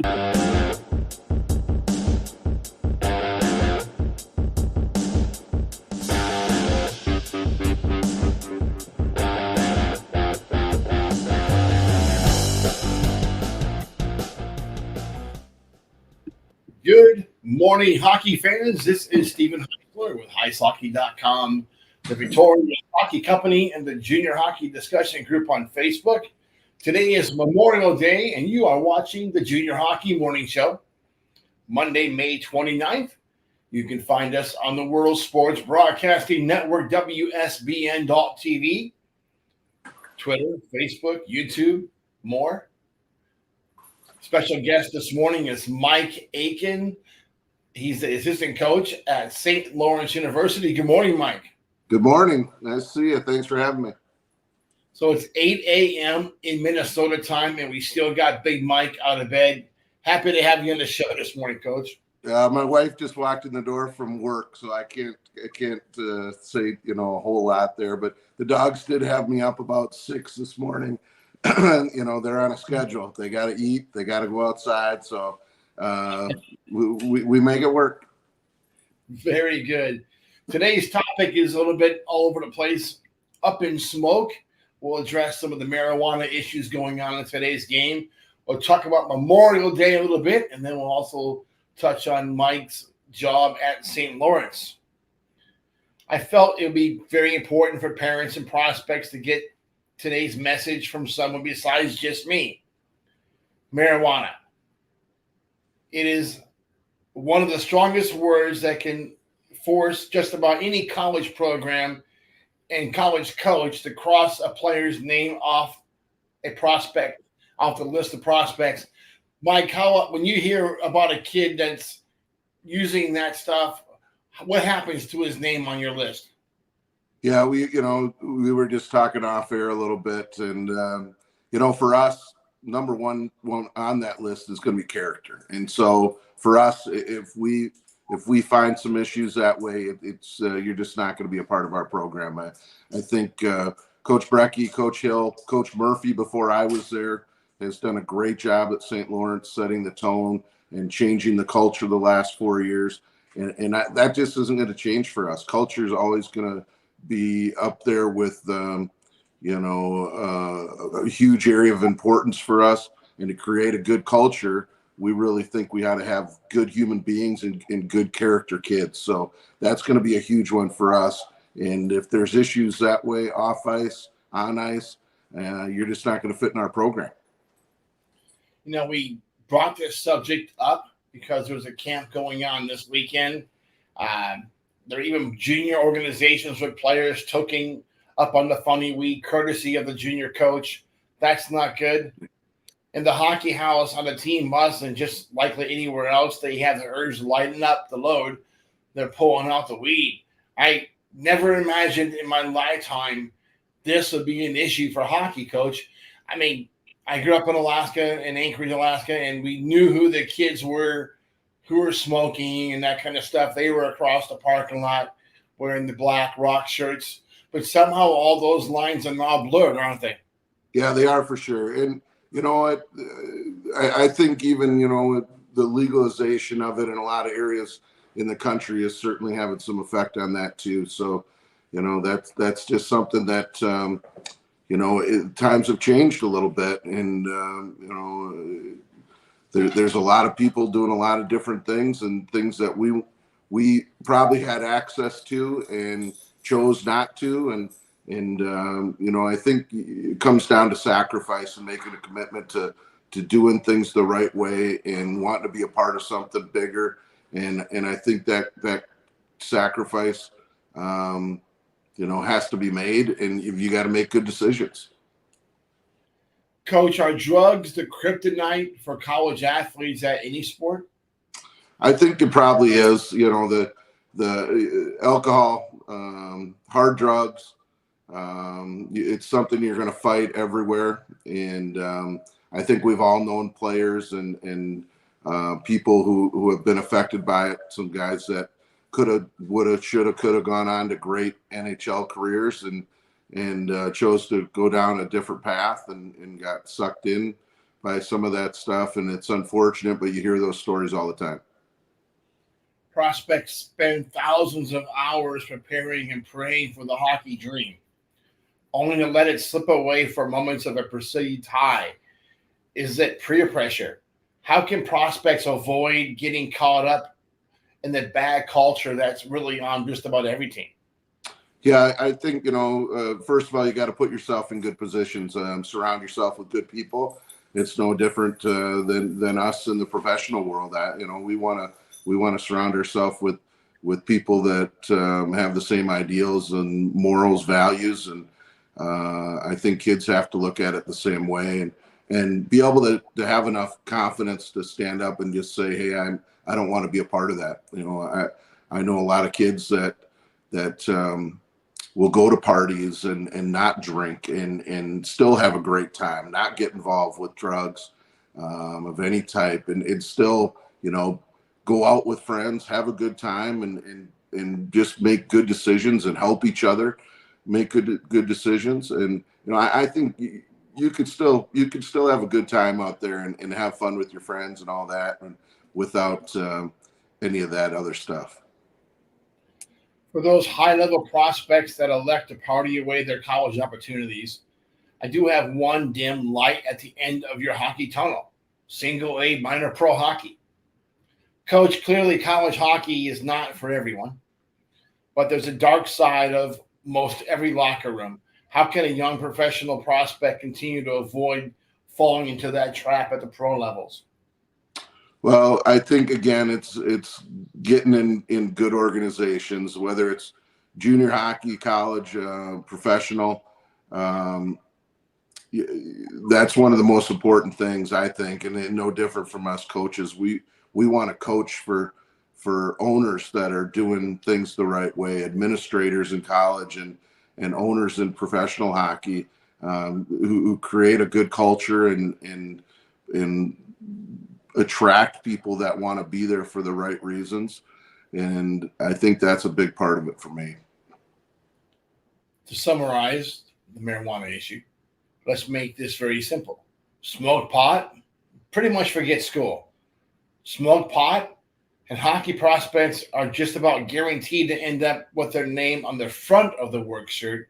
Good morning, hockey fans. This is Stephen Heisler with HeisHockey.com, the Victoria Hockey Company, and the Junior Hockey Discussion Group on Facebook. Today is Memorial Day, and you are watching the Junior Hockey Morning Show, Monday, May 29th. You can find us on the World Sports Broadcasting Network, WSBN.TV, Twitter, Facebook, YouTube, more. Special guest this morning is Mike Aikens. He's the assistant coach at St. Lawrence University. Good morning, Mike. Good morning. Nice to see you. Thanks for having me. So it's 8 a.m. in Minnesota time, and we still got Big Mike out of bed. Happy to have you on the show this morning, Coach. My wife just walked in the door from work, so I can't say a whole lot there. But the dogs did have me up about 6 this morning. They're on a schedule. They got to eat. They got to go outside. So we make it work. Very good. Today's topic is a little bit all over the place, up in smoke. We'll address some of the marijuana issues going on in today's game. We'll talk about Memorial Day a little bit, and then we'll also touch on Mike's job at St. Lawrence. I felt it would be very important for parents and prospects to get today's message from someone besides just me. Marijuana. It is one of the strongest words that can force just about any college program and college coach to cross a player's name off a prospect, off the list of prospects. Mike, when you hear about a kid that's using that stuff, what happens to his name on your list? Yeah, we were just talking off air a little bit, and for us, number one on that list is going to be character. And so for us, if we find some issues that way, it's you're just not going to be a part of our program. I think Coach Brecky, Coach Hill, Coach Murphy, before I was there, has done a great job at St. Lawrence setting the tone and changing the culture the last 4 years. And that just isn't going to change for us. Culture is always going to be up there with, a huge area of importance for us. And to create a good culture, we really think we ought to have good human beings and good character kids. So that's going to be a huge one for us. And if there's issues that way, off ice, on ice, you're just not going to fit in our program. We brought this subject up because there was a camp going on this weekend. There are even junior organizations with players toking up on the funny weed, courtesy of the junior coach. That's not good. In the hockey house, on the team bus, and just likely anywhere else, they have the urge to lighten up the load. They're pulling out the weed. I never imagined in my lifetime this would be an issue for hockey, Coach. I mean, I grew up in Alaska, in Anchorage, Alaska, and we knew who the kids were who were smoking and that kind of stuff. They were across the parking lot wearing the black rock shirts. But somehow all those lines are now blurred, aren't they? Yeah, they are for sure. And you know what? I think even, the legalization of it in a lot of areas in the country is certainly having some effect on that too. So, that's just something that, times have changed a little bit. And, there's a lot of people doing a lot of different things and things that we probably had access to and chose not to. And I think it comes down to sacrifice and making a commitment to doing things the right way and wanting to be a part of something bigger. And I think that sacrifice, has to be made, and you got to make good decisions. Coach, are drugs the kryptonite for college athletes at any sport? I think it probably is. The alcohol, hard drugs, it's something you're going to fight everywhere. And I think we've all known players and people who have been affected by it. Some guys that could have, would have, should have, could have gone on to great NHL careers and chose to go down a different path and got sucked in by some of that stuff, and it's unfortunate, but you hear those stories all the time. Prospects spend thousands of hours preparing and praying for the hockey dream, only to let it slip away for moments of a perceived high. Is it peer pressure? How can prospects avoid getting caught up in the bad culture that's really on just about every team? Yeah, I think, first of all, you got to put yourself in good positions, surround yourself with good people. It's no different than us in the professional world. We want to surround ourselves with people that have the same ideals and morals, values, and I think kids have to look at it the same way, and be able to have enough confidence to stand up and just say, hey, I don't want to be a part of that. I know a lot of kids that will go to parties and not drink and still have a great time, not get involved with drugs of any type, and still, go out with friends, have a good time, and just make good decisions and help each other make good decisions. And I think you could still have a good time out there and have fun with your friends and all that, and without any of that other stuff. For those high-level prospects that elect to party away their college opportunities, I do have one dim light at the end of your hockey tunnel: single A minor pro hockey. Coach, clearly college hockey is not for everyone, but there's a dark side of most every locker room. How can a young professional prospect continue to avoid falling into that trap at the pro levels? Well, I think again, it's getting in good organizations, whether it's junior hockey, college, professional. Um, that's one of the most important things, I think, and no different from us coaches. We want to coach for owners that are doing things the right way, administrators in college and owners in professional hockey, who create a good culture and attract people that want to be there for the right reasons. And I think that's a big part of it for me. To summarize the marijuana issue, let's make this very simple. Smoke pot, pretty much forget school. Smoke pot and hockey prospects are just about guaranteed to end up with their name on the front of the work shirt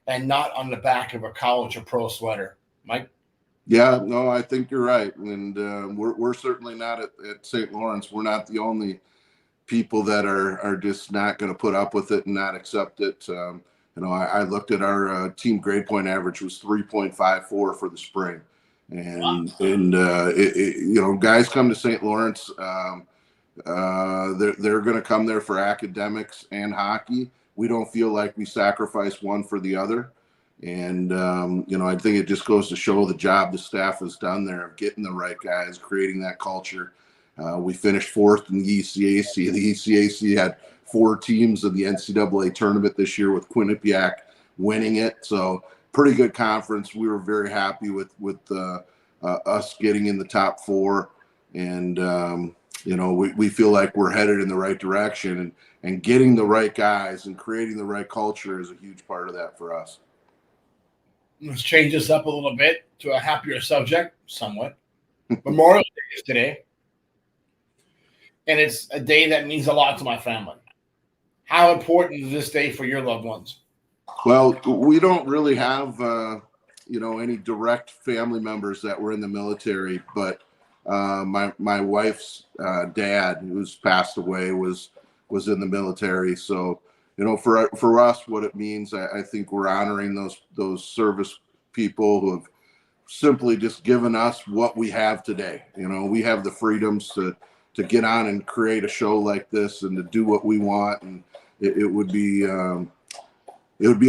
and not on the back of a college or pro sweater. Mike? Yeah, no, I think you're right. And we're certainly not at St. Lawrence. We're not the only people that are just not going to put up with it and not accept it. I looked at our team grade point average was 3.54 for the spring. Guys come to St. Lawrence. They're going to come there for academics and hockey. We don't feel like we sacrifice one for the other. And, I think it just goes to show the job the staff has done there of getting the right guys, creating that culture. We finished fourth in the ECAC. The ECAC had 4 teams in the NCAA tournament this year, with Quinnipiac winning it. So pretty good conference. We were very happy with us getting in the top 4. And, we feel like we're headed in the right direction, and getting the right guys and creating the right culture is a huge part of that for us. Let's change this up a little bit to a happier subject, somewhat. Memorial Day is today, and it's a day that means a lot to my family. How important is this day for your loved ones? Well, we don't really have, any direct family members that were in the military, but my wife's dad, who's passed away, was in the military. So, for us, what it means, I think we're honoring those service people who have simply just given us what we have today. We have the freedoms to get on and create a show like this and to do what we want, and it would be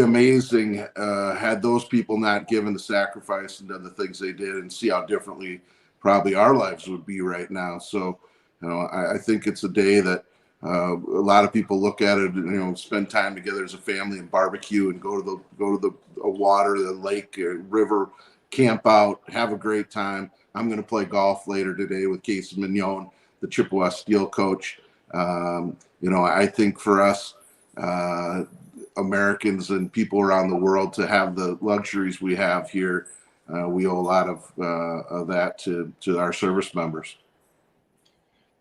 amazing had those people not given the sacrifice and done the things they did, and see how differently probably our lives would be right now. So, I think it's a day that a lot of people look at it, spend time together as a family and barbecue and go to the water, the lake, river, camp out, have a great time. I'm going to play golf later today with Casey Mignon, the Chippewa Steel coach. I think for us, Americans and people around the world, to have the luxuries we have here, we owe a lot of that to our service members.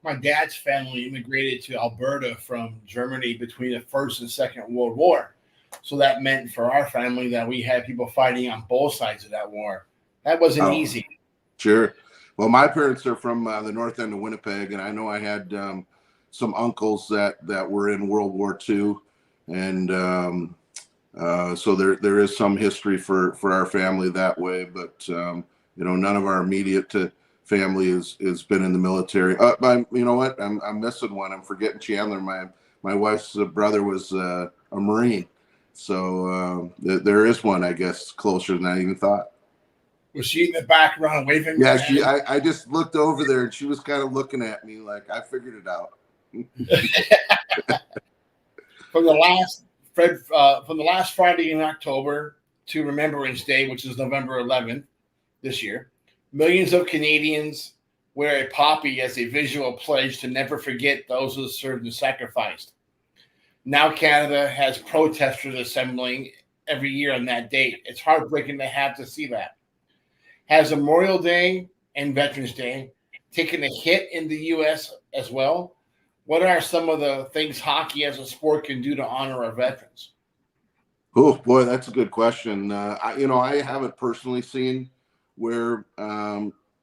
My dad's family immigrated to Alberta from Germany between the First and Second World War. So that meant for our family that we had people fighting on both sides of that war. That wasn't easy. Sure. Well, my parents are from the north end of Winnipeg, and I know I had some uncles that were in World War II, and so there is some history for our family that way. But none of our immediate family has been in the military. You know what? I'm missing one. I'm forgetting Chandler. My wife's brother was a Marine, so there is one, I guess, closer than I even thought. Was she in the background waving? Yeah, I just looked over there and she was kind of looking at me like I figured it out. From the last Friday in October to Remembrance Day, which is November 11th this year, millions of Canadians wear a poppy as a visual pledge to never forget those who served and sacrificed. Now Canada has protesters assembling every year on that date. It's heartbreaking to have to see that. Has Memorial Day and Veterans Day taken a hit in the U.S. as well? What are some of the things hockey as a sport can do to honor our veterans? Oh boy, that's a good question. I haven't personally seen where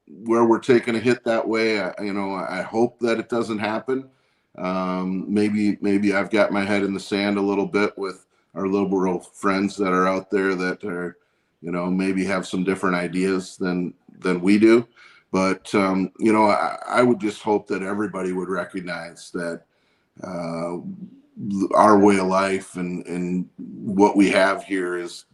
we're taking a hit that way. I hope that it doesn't happen. Maybe I've got my head in the sand a little bit with our liberal friends that are out there that are, maybe have some different ideas than we do. But I would just hope that everybody would recognize that our way of life and what we have here is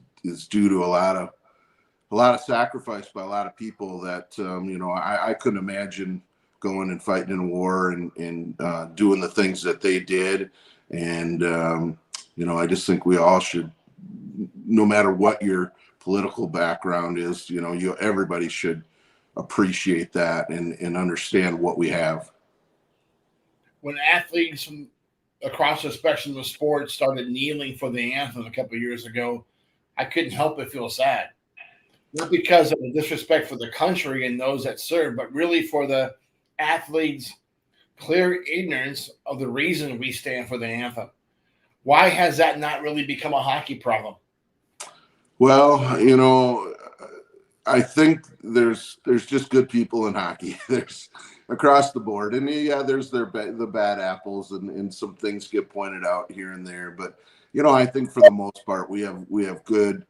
due to a lot of sacrifice by a lot of people that I couldn't imagine going and fighting in a war and doing the things that they did. And I just think we all should, no matter what your political background is, everybody should appreciate that and understand what we have. When athletes from across the spectrum of sports started kneeling for the anthem a couple of years ago, I couldn't help but feel sad. Not because of the disrespect for the country and those that serve, but really for the athletes' clear ignorance of the reason we stand for the anthem. Why has that not really become a hockey problem? Well, I think there's just good people in hockey. There's across the board, and yeah, there's the bad apples, and some things get pointed out here and there. But I think for the most part, we have good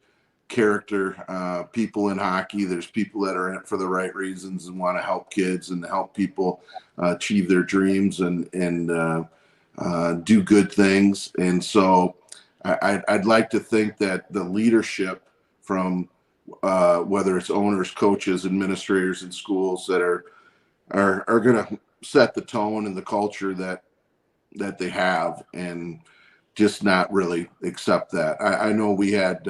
character people in hockey. There's people that are in it for the right reasons and want to help kids and help people achieve their dreams and do good things. And so I'd like to think that the leadership from whether it's owners, coaches, administrators in schools that are going to set the tone and the culture that they have, and just not really accept that. I know we had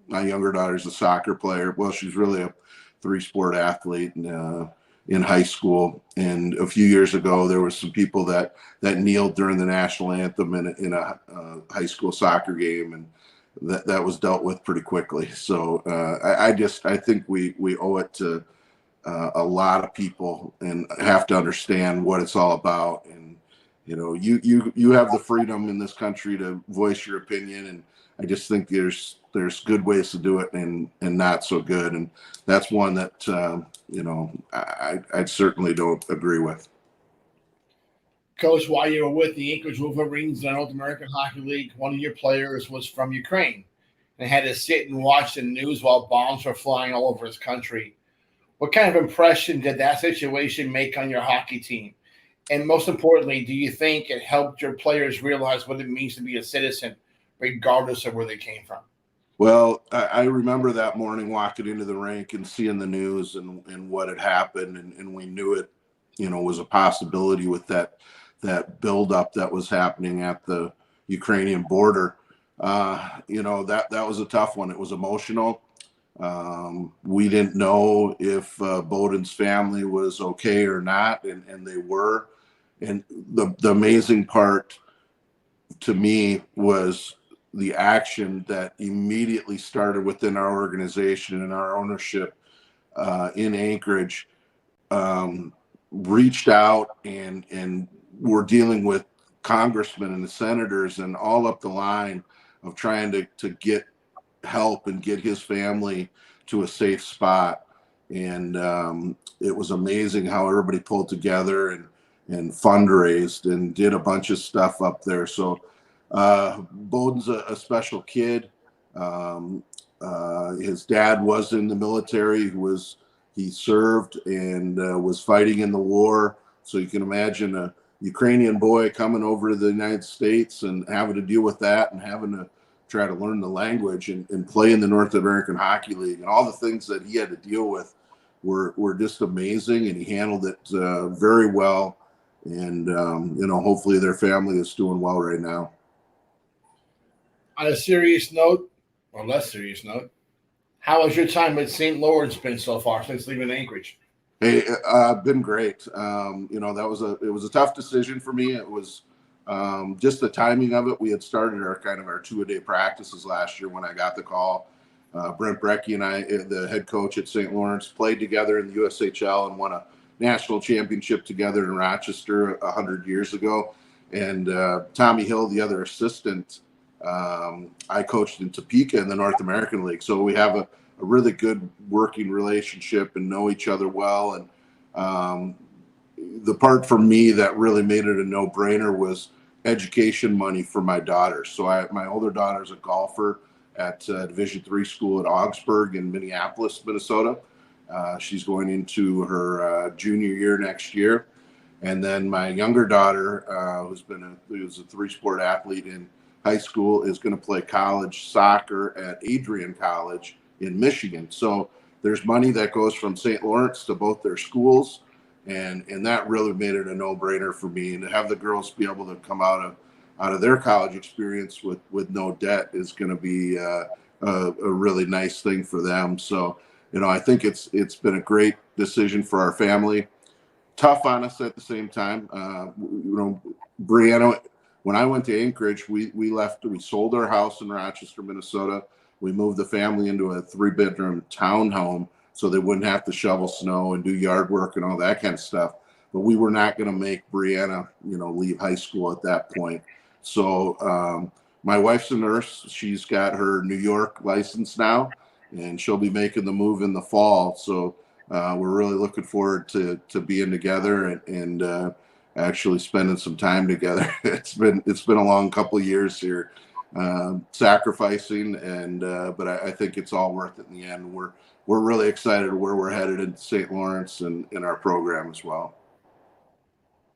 my younger daughter's a soccer player. Well, she's really a 3-sport athlete in high school. And a few years ago, there were some people that kneeled during the national anthem in a high school soccer game, and that was dealt with pretty quickly. So I think we owe it to a lot of people and have to understand what it's all about. And you have the freedom in this country to voice your opinion, and I just think there's good ways to do it and not so good, and that's one that I certainly don't agree with. Coach, while you were with the Aikens Wolverines in the North American Hockey League, one of your players was from Ukraine and had to sit and watch the news while bombs were flying all over his country. What kind of impression did that situation make on your hockey team? And most importantly, do you think it helped your players realize what it means to be a citizen, regardless of where they came from? Well, I remember that morning walking into the rink and seeing the news and what had happened, and we knew it, was a possibility with that buildup that was happening at the Ukrainian border. That was a tough one. It was emotional. We didn't know if Bowden's family was okay or not, and they were. And the amazing part to me was the action that immediately started within our organization and our ownership in Anchorage, reached out and were dealing with congressmen and the senators and all up the line of trying to get help and get his family to a safe spot. And it was amazing how everybody pulled together and fundraised and did a bunch of stuff up there. So Bowden's a special kid. His dad was in the military. He served and was fighting in the war. So you can imagine a Ukrainian boy coming over to the United States and having to deal with that and having to try to learn the language and play in the North American Hockey League, and all the things that he had to deal with were just amazing, and he handled it very well. And hopefully their family is doing well right now. On a serious note, or less serious note, how has your time at St. Lawrence been so far since leaving Anchorage? Hey, been great. It was a tough decision for me. It was just the timing of it. We had started our 2-a-day practices last year when I got the call. Brent Brecky and I, the head coach at St. Lawrence, played together in the USHL and won a national championship together in Rochester 100 years ago. And Tommy Hill, the other assistant, I coached in Topeka in the North American League. So we have a really good working relationship and know each other well. And the part for me that really made it a no-brainer was education money for my daughters. So my older daughter's a golfer at Division III school at Augsburg in Minneapolis, Minnesota. She's going into her junior year next year. And then my younger daughter, who's a 3-sport athlete in high school, is going to play college soccer at Adrian College in Michigan. So there's money that goes from St. Lawrence to both their schools. And that really made it a no-brainer for me. And to have the girls be able to come out of their college experience with no debt is going to be a really nice thing for them. So, I think it's been a great decision for our family. Tough on us at the same time. Brianna, when I went to Anchorage, we sold our house in Rochester, Minnesota. We moved the family into a 3-bedroom townhome so they wouldn't have to shovel snow and do yard work and all that kind of stuff. But we were not going to make Brianna, leave high school at that point. So my wife's a nurse. She's got her New York license now, and she'll be making the move in the fall. So we're really looking forward to being together and actually spending some time together. It's been a long couple of years here, sacrificing, but I think it's all worth it in the end. We're really excited where we're headed in St. Lawrence and in our program as well.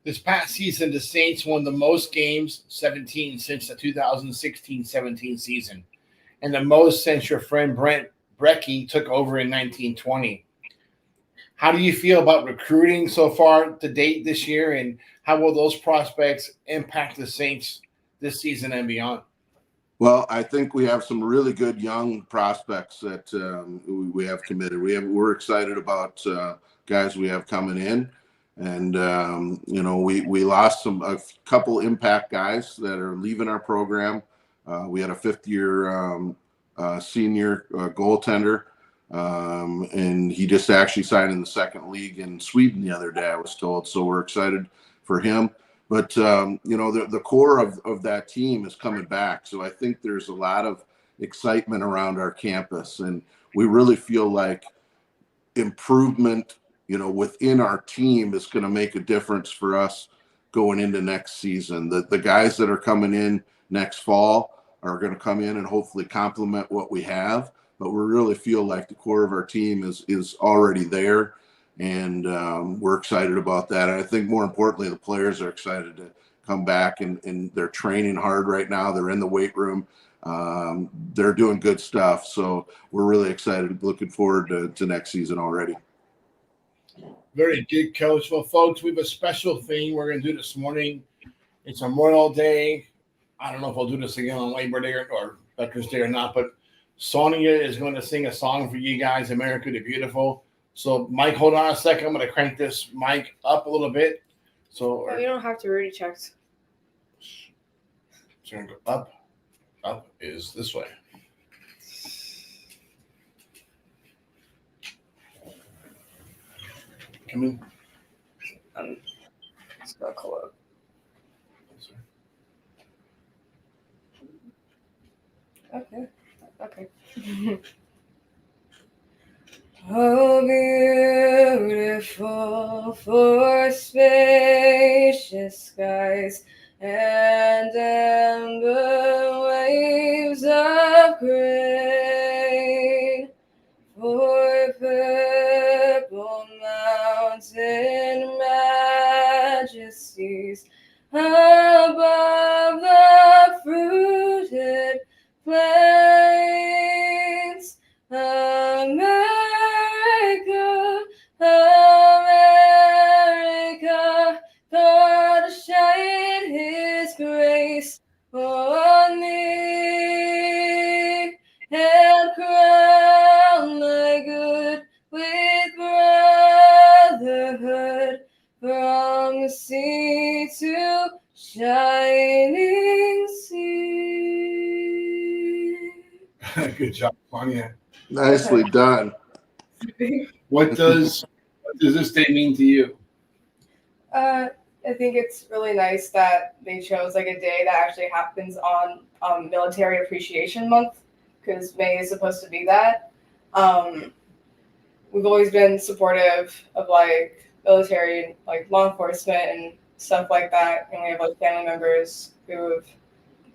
This past season, the Saints won the most games, 17, since the 2016-17 season, and the most since your friend Brent Brecky took over in 1920. How do you feel about recruiting so far to date this year, and how will those prospects impact the Saints this season and beyond? Well, I think we have some really good young prospects that we have committed. We're excited about guys we have coming in, and we lost a couple impact guys that are leaving our program. We had a 5th-year senior goaltender, and he just actually signed in the second league in Sweden the other day, I was told. So we're excited for him. But, the core of that team is coming back. So I think there's a lot of excitement around our campus. And we really feel like improvement, within our team is going to make a difference for us going into next season. The guys that are coming in next fall are going to come in and hopefully complement what we have. But we really feel like the core of our team is already there. And we're excited about that. And I think more importantly, the players are excited to come back and they're training hard right now. They're in the weight room. They're doing good stuff. So we're really excited, looking forward to next season already. Very good, Coach. Well, folks, we have a special thing we're going to do this morning. It's Memorial Day. I don't know if we'll do this again on Labor Day or Veterans Day or not, but Sonia is going to sing a song for you guys, America the Beautiful. So, Mike, hold on a second. I'm going to crank this mic up a little bit. So you don't have to read it, checks. Turn it up. Up is this way. Come in. Let's go close. Okay. Oh, beautiful for spacious skies and amber waves of grain, for purple mountain majesties above the fruited plains. America, America, God shine his grace on thee and crown thy good with brotherhood from sea to shining sea. Good job, Claudia. Nicely done. What does this day mean to you? I think it's really nice that they chose like a day that actually happens on Military Appreciation Month, because May is supposed to be that. We've always been supportive of like military, like law enforcement and stuff like that, and we have like family members who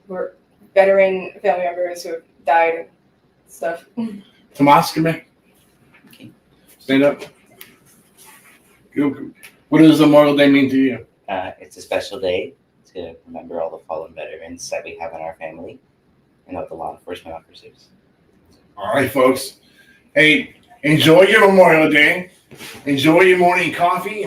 were veteran family members who have died and stuff. Tomas, come here. Stand up. What does Memorial Day mean to you? It's a special day to remember all the fallen veterans that we have in our family and all the law enforcement officers. All right, folks. Hey, enjoy your Memorial Day. Enjoy your morning coffee. And